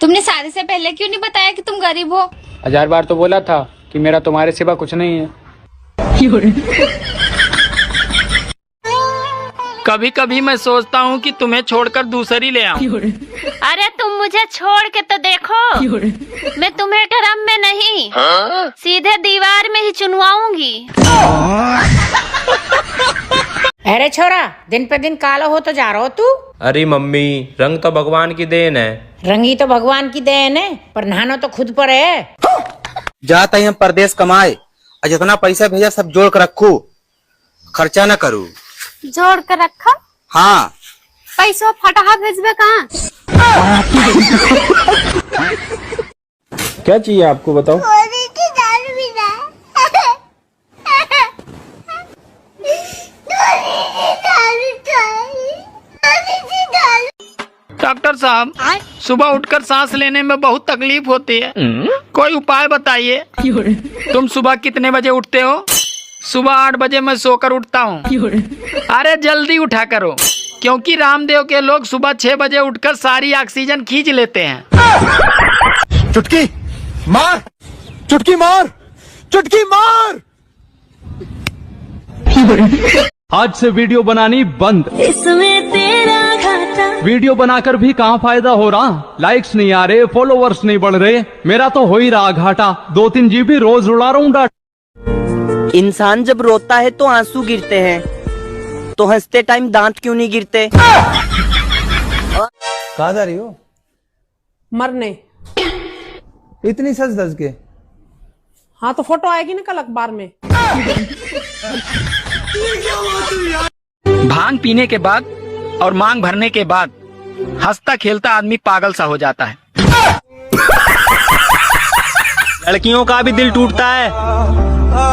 तुमने शादी से पहले क्यों नहीं बताया कि तुम गरीब हो? 1000 बार तो बोला था कि मेरा तुम्हारे सिवा कुछ नहीं है। कभी कभी मैं सोचता हूँ कि तुम्हें छोड़कर दूसरी ले आऊं। अरे तुम मुझे छोड़ के तो देखो, मैं तुम्हें ड्रम में नहीं सीधे दीवार में ही चुनवाऊंगी। अरे छोरा, दिन पे दिन काला हो तो जा रहा हो तू। अरे मम्मी, रंग तो भगवान की देन है। रंगी तो भगवान की देन है, पर नहाना तो खुद पर है। जाता ही हम परदेश कमाए और जितना पैसा भेजा सब जोड़ कर रखू, खर्चा न करूँ। जोड़ कर रखा? हाँ। पैसा फटाहा भेजबे कहाँ? क्या चाहिए आपको बताओ? डॉक्टर साहब, सुबह उठकर सांस लेने में बहुत तकलीफ होती है, कोई उपाय बताइए। तुम सुबह कितने बजे उठते हो? सुबह 8 बजे मैं सोकर उठता हूँ। अरे जल्दी उठा करो, क्योंकि रामदेव के लोग सुबह 6 बजे उठकर सारी ऑक्सीजन खींच लेते हैं। चुटकी मार, चुटकी मार, चुटकी मार। आज से वीडियो बनानी बंद। इसमें तेरा घाटा। वीडियो बनाकर भी कहाँ फायदा हो रहा, लाइक्स नहीं आ रहे, फॉलोवर्स नहीं बढ़ रहे, मेरा तो हो ही रहा घाटा। 2-3 GB रोज उड़ा रहा हूँ डाटा। इंसान जब रोता है तो आंसू गिरते हैं, तो हंसते टाइम दांत क्यों नहीं गिरते? कहाँ जा रही हो? मरने। इतनी सच धज के? हाँ तो फोटो आएगी ना कल अखबार में। भांग पीने के बाद और मांग भरने के बाद हंसता खेलता आदमी पागल सा हो जाता है। लड़कियों का भी दिल टूटता है,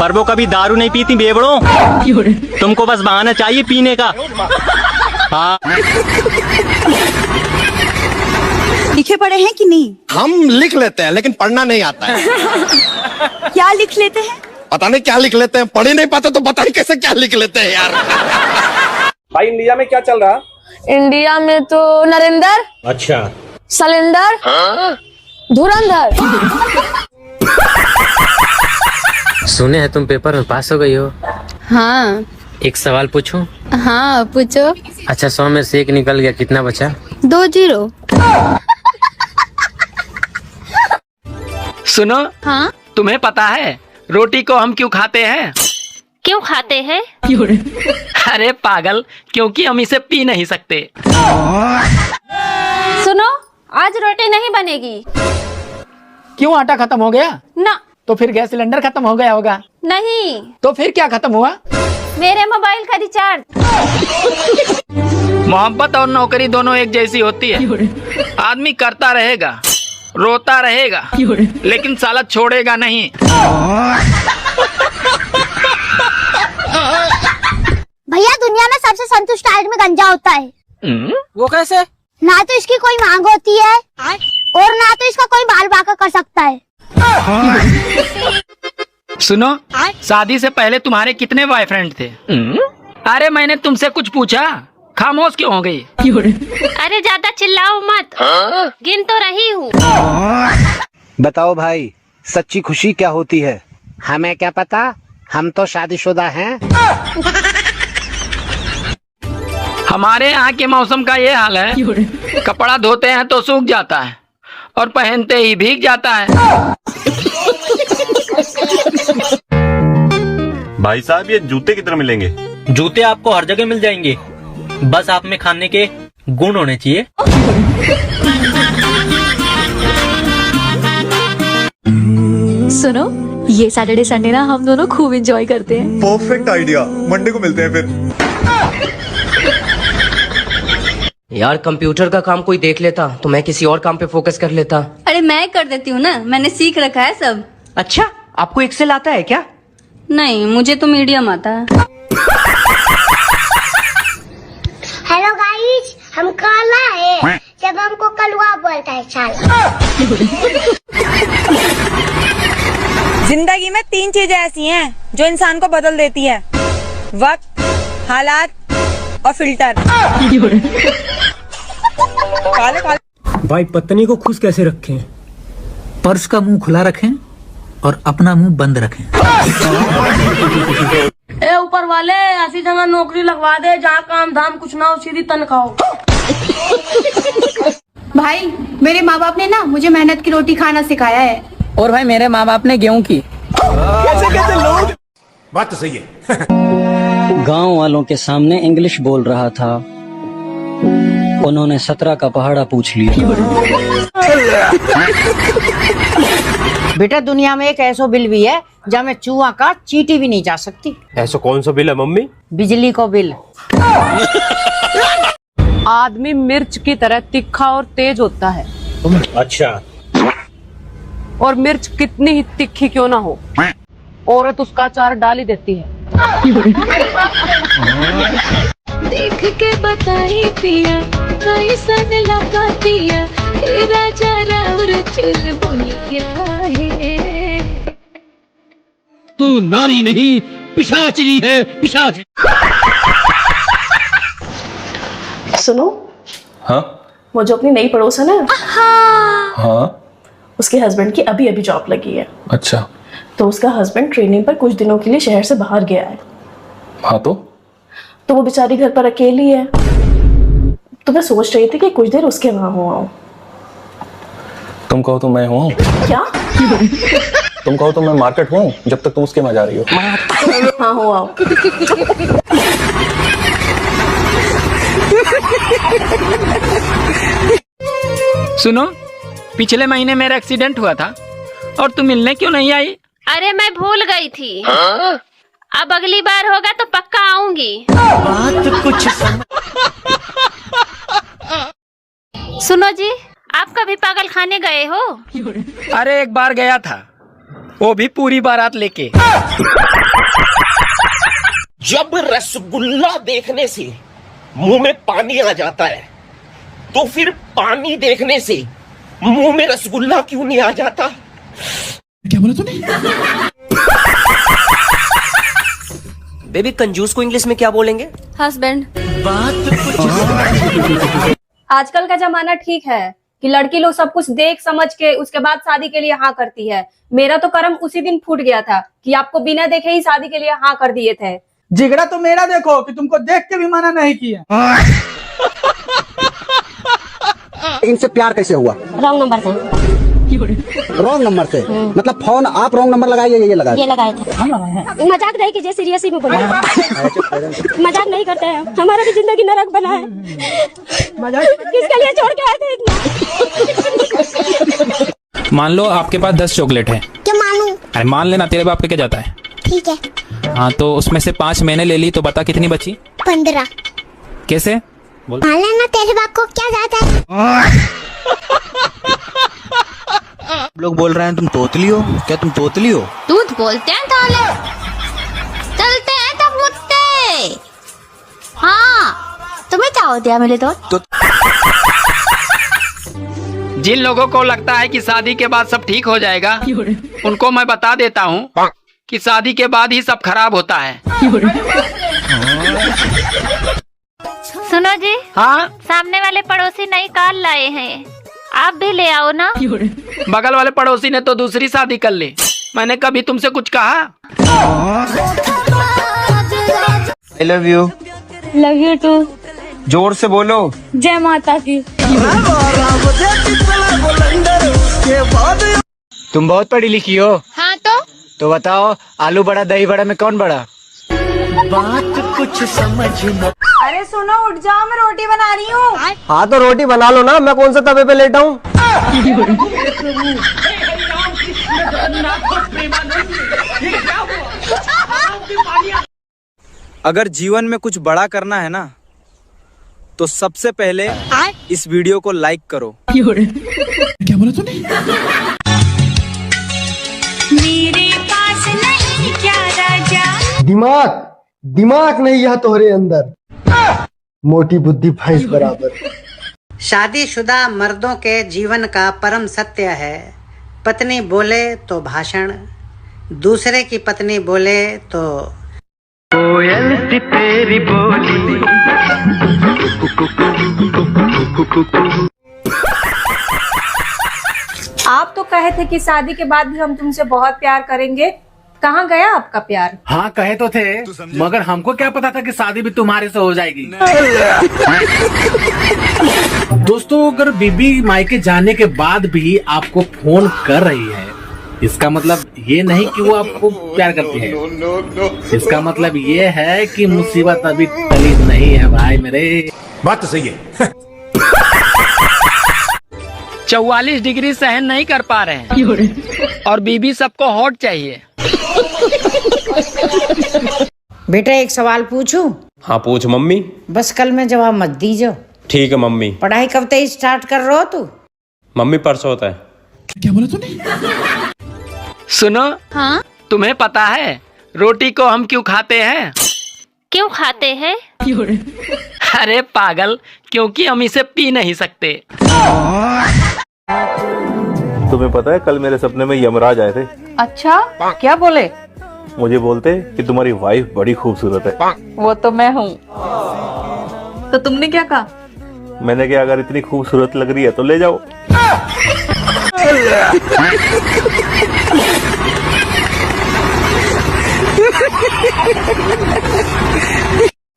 पर वो कभी दारू नहीं पीती बेवड़ों। तुमको बस बहाना चाहिए पीने का। हाँ। लिखे पढ़े हैं कि नहीं? हम लिख लेते हैं लेकिन पढ़ना नहीं आता है। क्या लिख लेते हैं? पता नहीं क्या लिख लेते हैं, पढ़ ही नहीं पाते तो पता नहीं कैसे क्या लिख लेते हैं यार। भाई इंडिया में क्या चल रहा? इंडिया में तो नरेंद्र, अच्छा, सलेंडर, धुरंधर। सुने हैं तुम पेपर में पास हो गई हो। हाँ। एक सवाल पूछूं? हाँ पूछो। अच्छा, 100 में से 1 निकल गया, कितना बचा? 2-0। सुनो। हाँ। तुम्हें पता है रोटी को हम क्यों खाते हैं? क्यों खाते हैं? अरे पागल, क्योंकि हम इसे पी नहीं सकते। सुनो, आज रोटी नहीं बनेगी। क्यों, आटा खत्म हो गया? ना। तो फिर गैस सिलेंडर खत्म हो गया होगा? नहीं। तो फिर क्या खत्म हुआ? मेरे मोबाइल का रिचार्ज। मोहब्बत और नौकरी दोनों एक जैसी होती है। आदमी करता रहेगा, रोता रहेगा, लेकिन साला छोड़ेगा नहीं। भैया दुनिया में सबसे संतुष्ट आदमी गंजा होता है। वो कैसे? ना तो इसकी कोई मांग होती है और ना तो इसका कोई बाल बाका कर सकता है। सुनो, शादी से पहले तुम्हारे कितने बॉयफ्रेंड थे? अरे मैंने तुमसे कुछ पूछा, खामोश क्यों हो गई? अरे ज्यादा चिल्लाओ मत, गिन तो रही हूँ। बताओ भाई, सच्ची खुशी क्या होती है? हमें क्या पता, हम तो शादीशुदा हैं। हमारे यहाँ के मौसम का ये हाल है, कपड़ा धोते हैं तो सूख जाता है और पहनते ही भीग जाता है। भाई साहब, ये जूते कितने मिलेंगे? जूते आपको हर जगह मिल जाएंगे, बस आप में खाने के गुण होने चाहिए। सुनो, ये सैटरडे संडे ना हम दोनों खूब एंजॉय करते हैं। परफेक्ट आइडिया, मंडे को मिलते हैं फिर। यार कंप्यूटर का काम कोई देख लेता तो मैं किसी और काम पे फोकस कर लेता। अरे मैं कर देती हूँ ना, मैंने सीख रखा है सब। अच्छा, आपको एक्सेल आता है क्या? नहीं, मुझे तो मीडियम आता है। हेलो गाइस, हम काला है जब हमको कलवा बोलता है साला। जिंदगी में 3 चीजें ऐसी हैं जो इंसान को बदल देती है: वक्त, हालात और फिल्टर। काले काले भाई पत्नी को खुश कैसे रखें? पर्स का मुंह खुला रखें और अपना मुंह बंद रखें। ए ऊपर वाले ऐसी जगह नौकरी लगवा दे जहाँ काम धाम कुछ ना हो, सीधी तनख्वाह हो। भाई मेरे माँ बाप ने ना मुझे मेहनत की रोटी खाना सिखाया है। और भाई मेरे माँ बाप ने गेहूं की। कैसे लोग? बात तो सही है। गांव वालों के सामने इंग्लिश बोल रहा था, उन्होंने 17 का पहाड़ा पूछ लिया। बेटा दुनिया में एक ऐसा बिल भी है जहाँ में चूहा का चींटी भी नहीं जा सकती। ऐसा कौन सा बिल है मम्मी? बिजली को बिल। आदमी मिर्च की तरह तीखा और तेज होता है। अच्छा। और मिर्च कितनी ही तीखी क्यों ना हो, औरत उसका अचार डाल ही देती है। देख के बताई पिया कैसन लगा पिया राजा राउर चुल बोलिया है। तू नारी नहीं पिशाचनी है, पिशाच। सुनो। हाँ वो जो अपनी नई पड़ोसन है, हाँ उसके हस्बैंड की अभी अभी जॉब लगी है। अच्छा। तो उसका हस्बैंड ट्रेनिंग पर कुछ दिनों के लिए शहर से बाहर गया है। हाँ तो वो बेचारी घर पर अकेली है। तो मैं सोच रही थी कि कुछ देर उसके वहां हो आऊं। तुम कहो तो मैं हूँ। क्या? तुम कहो तो मैं मार्केट हूँ जब तक तुम उसके वहां जा रही हो। हाँ हो आओ। सुनो, पिछले महीने मेरा एक्सीडेंट हुआ था और तुम मिलने क्यों नहीं आई? अरे मैं भूल गई थी। अब अगली बार होगा तो पक्का आऊंगी। सुनो जी, आप कभी पागल खाने गए हो? अरे एक बार गया था, वो भी पूरी बारात लेके। जब रसगुल्ला देखने से मुंह में पानी आ जाता है तो फिर पानी देखने से मुंह में रसगुल्ला क्यों नहीं आ जाता? क्या बोला तूने? बेबी कंजूस को इंग्लिश में क्या बोलेंगे? हस्बैंड। आजकल का जमाना ठीक है कि लड़की लोग सब कुछ देख समझ के उसके बाद शादी के लिए हाँ करती है। मेरा तो कर्म उसी दिन फूट गया था कि आपको बिना देखे ही शादी के लिए हाँ कर दिए थे। जिगरा तो मेरा देखो कि तुमको देख के भी मना नहीं किया। इनसे प्यार कैसे हुआ? रॉन्ग नंबर से। रॉन्ग नंबर से? मतलब फोन आप रॉन्ग नंबर लगाए ये लगाए? ये लगाए थे। मजाक नहीं कीजिए, सीरियस ही में बोलिए। मजाक नहीं करते हैं, हमारा भी जिंदगी नरक बना है। किसके लिए छोड़ के आए थे इतना? मान लो आपके पास 10 चॉकलेट है। क्या मानूं? अरे मान लेना, तेरे बाप के क्या जाता है। ठीक है। हाँ तो उसमें से 5 मैंने ले ली, तो बता कितनी बची? 15। कैसे? मान लेना तेरे बाप को क्या जाता है। लोग बोल रहे हैं तुम तोतली हो। क्या तुम तोतली हो? दूध बोलते हैं ताले, चलते हैं तब मुझते। हाँ, तुम्हें क्या होता है मेरे तो? जिन लोगों को लगता है कि शादी के बाद सब ठीक हो जाएगा, उनको मैं बता देता हूँ कि शादी के बाद ही सब खराब होता है। सुनो जी। हाँ? सामने वाले पड़ोसी नई कार लाए हैं, आप भी ले आओ ना। बगल वाले पड़ोसी ने तो दूसरी शादी कर ली, मैंने कभी तुमसे कुछ कहा? I love you। Love you too. जोर से बोलो। जय माता की। तुम बहुत पढ़ी लिखी हो। हाँ तो बताओ, आलू बड़ा दही बड़ा में कौन बड़ा? बात कुछ समझ न। अरे सुनो, उठ जाओ, मैं रोटी बना रही हूँ। हाँ तो रोटी बना लो ना, मैं कौन सा तवे पे लेटा हूँ। अगर जीवन में कुछ बड़ा करना है ना, तो सबसे पहले इस वीडियो को लाइक करो। क्या बोला तूने? मेरे पास नहीं क्या राजा। दिमाग नहीं है तोहरे अंदर, मोटी बुद्धि भैंस बराबर। शादीशुदा मर्दों के जीवन का परम सत्य है, पत्नी बोले तो भाषण, दूसरे की पत्नी बोले तो कोयल सी तेरी बोली। आप तो कहे थे कि शादी के बाद भी हम तुमसे बहुत प्यार करेंगे, कहाँ गया आपका प्यार? हाँ कहे तो थे, मगर हमको क्या पता था कि शादी भी तुम्हारे से हो जाएगी। दोस्तों, अगर बीबी मायके जाने के बाद भी आपको फोन कर रही है, इसका मतलब ये नहीं कि वो आपको प्यार करती है। इसका मतलब ये है कि मुसीबत अभी टली नहीं है भाई मेरे। बात तो सही है। 44 डिग्री सहन नहीं कर पा रहे हैं और बीबी सबको हॉट चाहिए। बेटा एक सवाल पूछूं? हाँ पूछ मम्मी। बस कल में जवाब मत दीजो। ठीक है मम्मी। पढ़ाई कब से स्टार्ट कर रहे हो तू? मम्मी परसों होता है। क्या बोला तूने? सुनो, हाँ तुम्हें पता है रोटी को हम क्यों खाते हैं? क्यों खाते हैं? अरे पागल, क्योंकि हम इसे पी नहीं सकते। तुम्हें पता है कल मेरे सपने में यमराज आए थे। अच्छा, क्या बोले? मुझे बोलते कि तुम्हारी वाइफ बड़ी खूबसूरत है। वो तो मैं हूँ। तो तुमने क्या कहा? मैंने कहा अगर इतनी खूबसूरत लग रही है तो ले जाओ।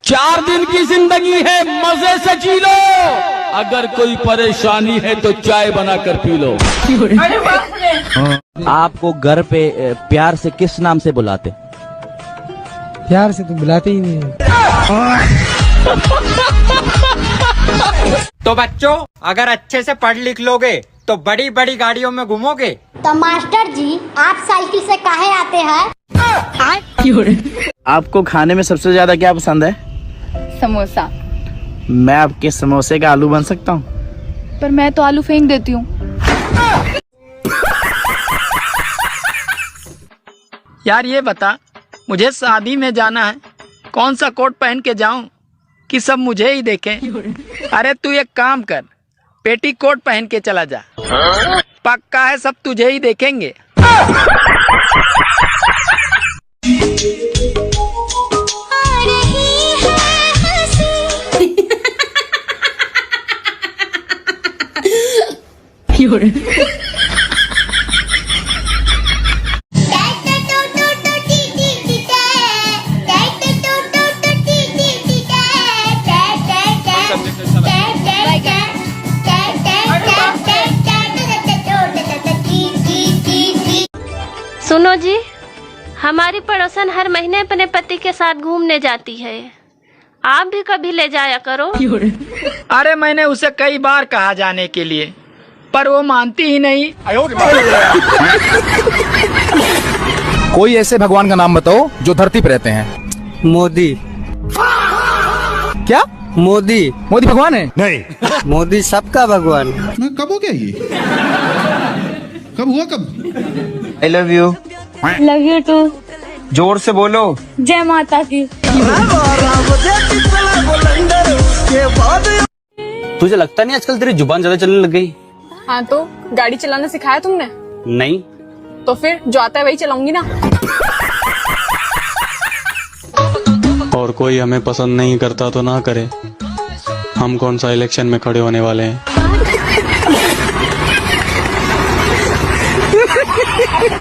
4 दिन की जिंदगी है, मजे से जी लो। अगर कोई परेशानी है तो चाय बनाकर पी लो। आपको घर पे प्यार से किस नाम से बुलाते? प्यार से तो बुलाते ही नहीं। तो बच्चों, अगर अच्छे से पढ़ लिख लोगे तो बड़ी बड़ी गाड़ियों में घूमोगे। तो मास्टर जी, आप साइकिल से काहे आते हैं? आपको खाने में सबसे ज्यादा क्या पसंद है? समोसा। मैं आपके समोसे का आलू बन सकता हूँ? पर मैं तो आलू फेंक देती हूँ। यार ये बता, मुझे शादी में जाना है, कौन सा कोट पहन के जाऊं कि सब मुझे ही देखें? अरे तू एक काम कर, पेटी कोट पहन के चला जा, पक्का है सब तुझे ही देखेंगे। सुनो जी, हमारी पड़ोसन हर महीने अपने पति के साथ घूमने जाती है, आप भी कभी ले जाया करो। अरे मैंने उसे कई बार कहा जाने के लिए, पर वो मानती ही नहीं। कोई ऐसे भगवान का नाम बताओ जो धरती पे रहते हैं। मोदी। क्या? मोदी। मोदी भगवान है? नहीं। मोदी सबका भगवान। कब हो गया ये? कब हुआ कब? I love you. Love you too. जोर से बोलो। जय माता की। तुझे लगता नहीं आजकल तेरी जुबान ज्यादा चलने लग गई? हाँ तो गाड़ी चलाना सिखाया तुमने? नहीं। तो फिर जो आता है वही चलाऊंगी ना। और कोई हमें पसंद नहीं करता तो ना करे, हम कौन सा इलेक्शन में खड़े होने वाले हैं।